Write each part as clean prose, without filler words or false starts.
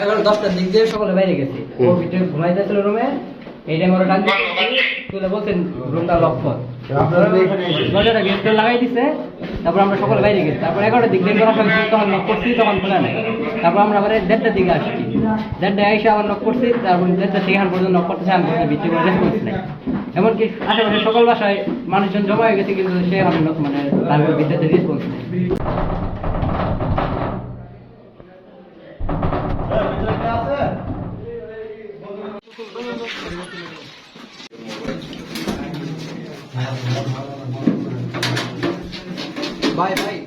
11-10টার দিক দিয়ে সকলে বাইরে গেছে, ও ভিতরে ঘুমাইতেছিল রুমে। এই টাইম ওরা ডাক তুলে বলছেন রুমটা লক কর, দরজাটা গেট লাগাই দিছে। তারপর আমরা সকলে বাইরে গেছি। তারপর 11টার দিক দিয়ে তখন নক করছি, তখন খোলা নাই। তারপর আমরা আবার 1:30টার দিকে আসছি, 1:30টায় এসে আবার নক করছি। তারপর 1:30টা থেকে এখন পর্যন্ত নক করতেছে, আমি ভিতরে কোনো রেসপন্স নাই। এমনকি আশেপাশে সকল বাসায় মানুষজন জমা হয়ে গেছে, কিন্তু সে এখন মানে তার ভিতরে রেসপন্স নেই। ভাই ভাই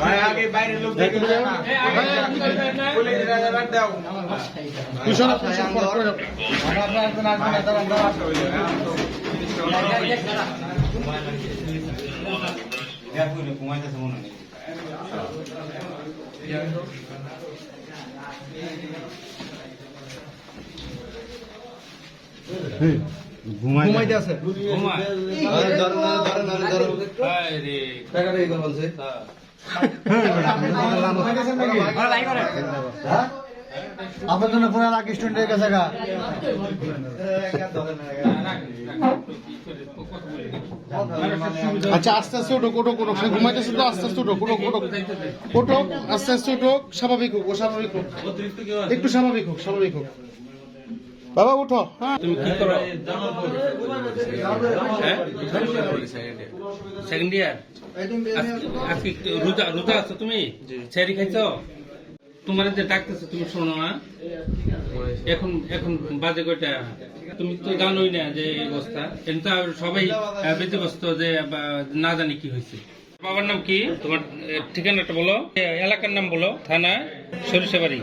ভাই আগে বাইরে লোক দেখে না, বলে দিরা রাখ দাও তুই ঘুমাইতে আছে আপনার জন্য ফোন রাখ স্টুডেন্টের কাছে। আচ্ছা আস্তে আস্তে ওঠো, ওঠো ওঠো, সে ঘুমাইতেছে তো, আস্তে আস্তে ওঠো, ওঠো ওঠো ওঠো, আস্তে আস্তে ওঠো, স্বাভাবিক হোক, ও স্বাভাবিক হোক, একটু স্বাভাবিক হোক, স্বাভাবিক হোক। বাবা উঠো। হ্যাঁ তুমি কি করো? Second year. আজকে রোজা রোজা আছো তুমি? ছেড়ি খাইছো? তোমার যে ডাকতেছে তুমি শোনো না? এখন এখন বাজে কয়টা? তুমি তো জানোই না যে এই অবস্থা। কিন্তু সবাই ব্যতিব্যস্ত যে না জানি কি হয়েছে। বাবার নাম কি? তোমার ঠিকানাটা বলো, এলাকার নাম বলো। থানা সরিষাবাড়ি।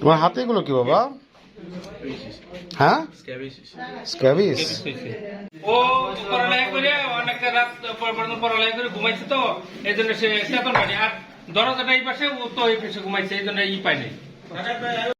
তোমার হাতে এগুলো কি বাবা? হ্যাঁ স্ক্যাবিস। ও পড়ালেখা করে অনেকটা রাত পর্যন্ত পড়ালেখা করে ঘুমাইছে, তো এই জন্য সে চেতন পায়নি। আর দরজাটা এই পাশে, ও তো এই পাশে ঘুমাইছে, এই জন্য ই পায় নাই।